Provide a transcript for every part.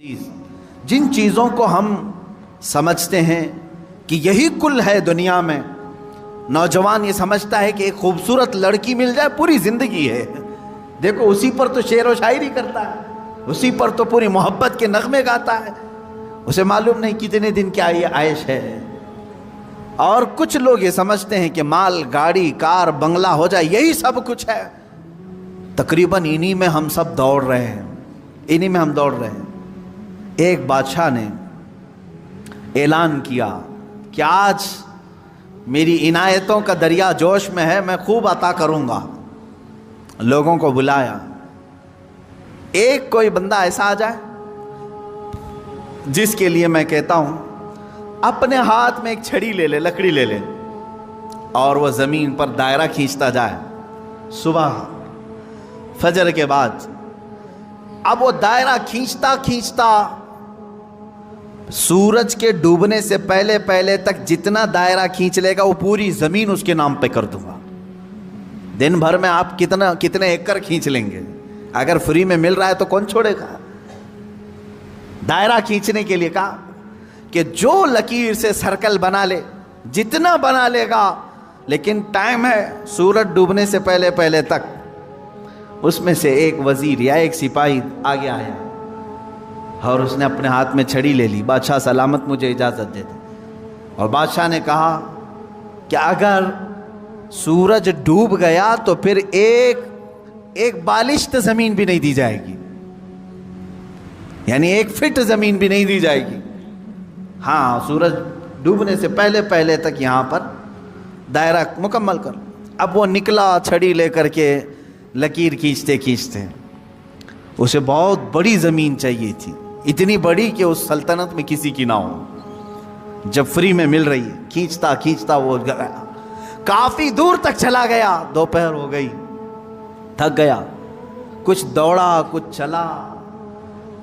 चीज जिन चीज़ों को हम समझते हैं कि यही कुल है दुनिया में, नौजवान ये समझता है कि एक खूबसूरत लड़की मिल जाए पूरी जिंदगी है। देखो उसी पर तो शेर व शायरी करता है, उसी पर तो पूरी मोहब्बत के नगमे गाता है। उसे मालूम नहीं कितने दिन क्या ये आयश है। और कुछ लोग ये समझते हैं कि माल गाड़ी कार बंगला हो जाए यही सब कुछ है। तकरीबन इन्हीं में हम सब दौड़ रहे हैं, इन्हीं में हम दौड़ रहे हैं। एक बादशाह ने ऐलान किया कि आज मेरी इनायतों का दरिया जोश में है, मैं खूब अता करूंगा। लोगों को बुलाया, एक कोई बंदा ऐसा आ जाए जिसके लिए मैं कहता हूं अपने हाथ में एक छड़ी ले ले, लकड़ी ले ले, और वह जमीन पर दायरा खींचता जाए सुबह फजर के बाद। अब वो दायरा खींचता खींचता सूरज के डूबने से पहले पहले तक जितना दायरा खींच लेगा वो पूरी जमीन उसके नाम पे कर दूंगा। दिन भर में आप कितने एकड़ खींच लेंगे? अगर फ्री में मिल रहा है तो कौन छोड़ेगा? दायरा खींचने के लिए कहा कि जो लकीर से सर्कल बना ले, जितना बना लेगा, लेकिन टाइम है सूरज डूबने से पहले पहले तक। उसमें से एक वजीर या एक सिपाही आगे आया और उसने अपने हाथ में छड़ी ले ली। बादशाह सलामत मुझे इजाज़त दे दे। और बादशाह ने कहा कि अगर सूरज डूब गया तो फिर एक बालिश्त ज़मीन भी नहीं दी जाएगी, यानी 1 फीट ज़मीन भी नहीं दी जाएगी। हाँ, सूरज डूबने से पहले पहले तक यहाँ पर दायरा मुकम्मल कर। अब वो निकला छड़ी लेकर के, लकीर खींचते खींचते। उसे बहुत बड़ी ज़मीन चाहिए थी, इतनी बड़ी कि उस सल्तनत में किसी की ना हो। जब फ्री में मिल रही है, खींचता खींचता वो गया, काफ़ी दूर तक चला गया। दोपहर हो गई, थक गया, कुछ दौड़ा कुछ चला।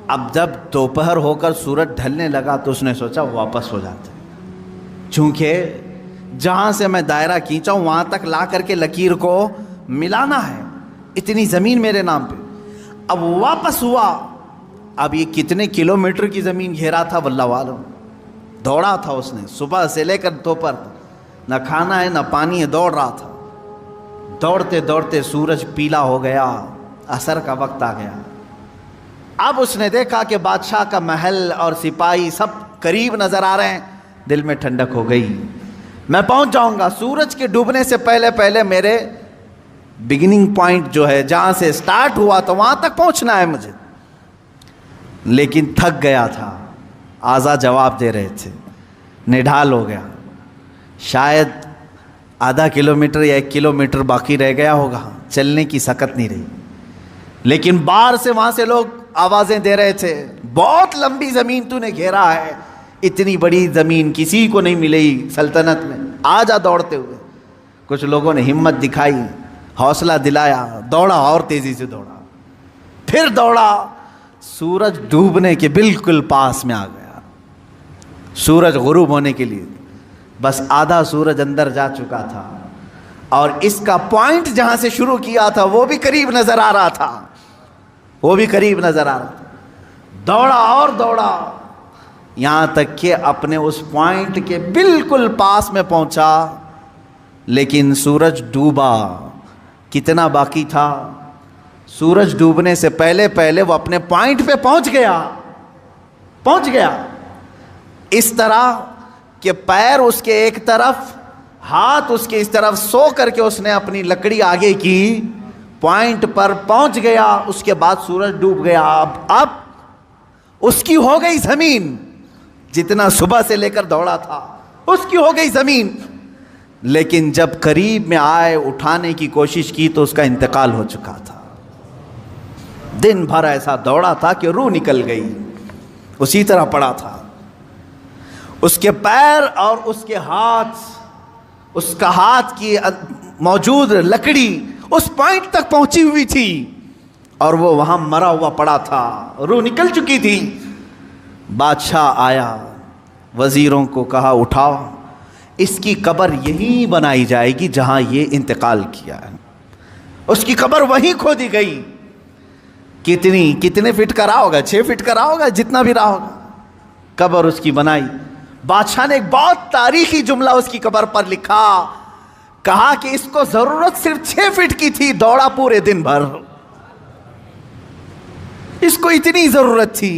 अब जब दोपहर होकर सूरज ढलने लगा तो उसने सोचा वापस हो जाते, चूँकि जहाँ से मैं दायरा खींचा हूँ वहाँ तक ला करके लकीर को मिलाना है, इतनी ज़मीन मेरे नाम पे। अब वापस हुआ। अब ये कितने किलोमीटर की ज़मीन घेरा था वल्लाह वालों। दौड़ा था उसने सुबह से लेकर दोपहर तक, न खाना है न पानी है, दौड़ रहा था। दौड़ते दौड़ते सूरज पीला हो गया, असर का वक्त आ गया। अब उसने देखा कि बादशाह का महल और सिपाही सब करीब नज़र आ रहे हैं। दिल में ठंडक हो गई, मैं पहुंच जाऊंगा। सूरज के डूबने से पहले पहले मेरे बिगिनिंग पॉइंट जो है, जहाँ से स्टार्ट हुआ तो वहाँ तक पहुँचना है मुझे। लेकिन थक गया था, आज़ा जवाब दे रहे थे, निढाल हो गया। शायद आधा किलोमीटर या 1 किलोमीटर बाकी रह गया होगा, चलने की सकत नहीं रही। लेकिन बाहर से वहाँ से लोग आवाज़ें दे रहे थे, बहुत लंबी ज़मीन तूने घेरा है, इतनी बड़ी ज़मीन किसी को नहीं मिलेगी सल्तनत में, आ जा दौड़ते हुए। कुछ लोगों ने हिम्मत दिखाई, हौसला दिलाया, दौड़ा और तेज़ी से दौड़ा, फिर दौड़ा। सूरज डूबने के बिल्कुल पास में आ गया। सूरज गुरूब होने के लिए बस आधा सूरज अंदर जा चुका था, और इसका पॉइंट जहाँ से शुरू किया था वो भी करीब नज़र आ रहा था, वो भी करीब नज़र आ रहा था। दौड़ा और दौड़ा, यहाँ तक कि अपने उस पॉइंट के बिल्कुल पास में पहुँचा। लेकिन सूरज डूबा। कितना बाकी था? सूरज डूबने से पहले पहले वो अपने पॉइंट पे पहुंच गया। इस तरह कि पैर उसके एक तरफ, हाथ उसके इस तरफ, सो करके उसने अपनी लकड़ी आगे की, पॉइंट पर पहुंच गया। उसके बाद सूरज डूब गया। अब उसकी हो गई ज़मीन, जितना सुबह से लेकर दौड़ा था उसकी हो गई ज़मीन। लेकिन जब करीब में आए, उठाने की कोशिश की तो उसका इंतकाल हो चुका था। दिन भर ऐसा दौड़ा था कि रूह निकल गई, उसी तरह पड़ा था। उसके पैर और उसके हाथ, उसका हाथ की मौजूद लकड़ी उस पॉइंट तक पहुंची हुई थी, और वो वहां मरा हुआ पड़ा था, रूह निकल चुकी थी। बादशाह आया, वजीरों को कहा उठाओ, इसकी कब्र यहीं बनाई जाएगी जहां ये इंतकाल किया है। उसकी कब्र वहीं खोदी गई। कितने फीट का रहा होगा, 6 फीट का रहा होगा, जितना भी रहा होगा। कब्र उसकी बनाई। बादशाह ने एक बहुत तारीखी जुमला उसकी कब्र पर लिखा, कहा कि इसको जरूरत सिर्फ 6 फीट की थी, दौड़ा पूरे दिन भर, इसको इतनी जरूरत थी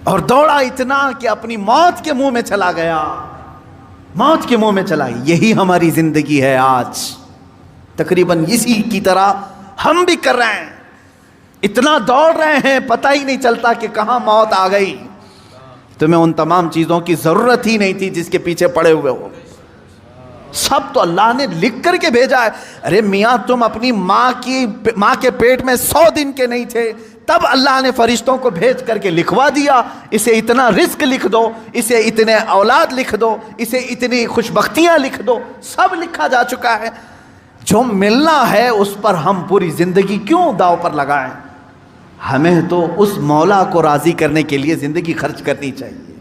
और दौड़ा इतना कि अपनी मौत के मुंह में चला गया, मौत के मुंह में चला। यही हमारी जिंदगी है आज, तकरीबन इसी की तरह हम भी कर रहे हैं। इतना दौड़ रहे हैं, पता ही नहीं चलता कि कहां मौत आ गई। तुम्हें उन तमाम चीजों की जरूरत ही नहीं थी जिसके पीछे पड़े हुए हो। सब तो अल्लाह ने लिख करके भेजा है। अरे मियां, तुम अपनी माँ के पेट में 100 दिन के नहीं थे, तब अल्लाह ने फरिश्तों को भेज करके लिखवा दिया, इसे इतना रिस्क लिख दो, इसे इतने औलाद लिख दो, इसे इतनी खुशबख्तियां लिख दो, सब लिखा जा चुका है। जो मिलना है उस पर हम पूरी जिंदगी क्यों दांव पर लगाएं? हमें तो उस मौला को राजी करने के लिए जिंदगी खर्च करनी चाहिए।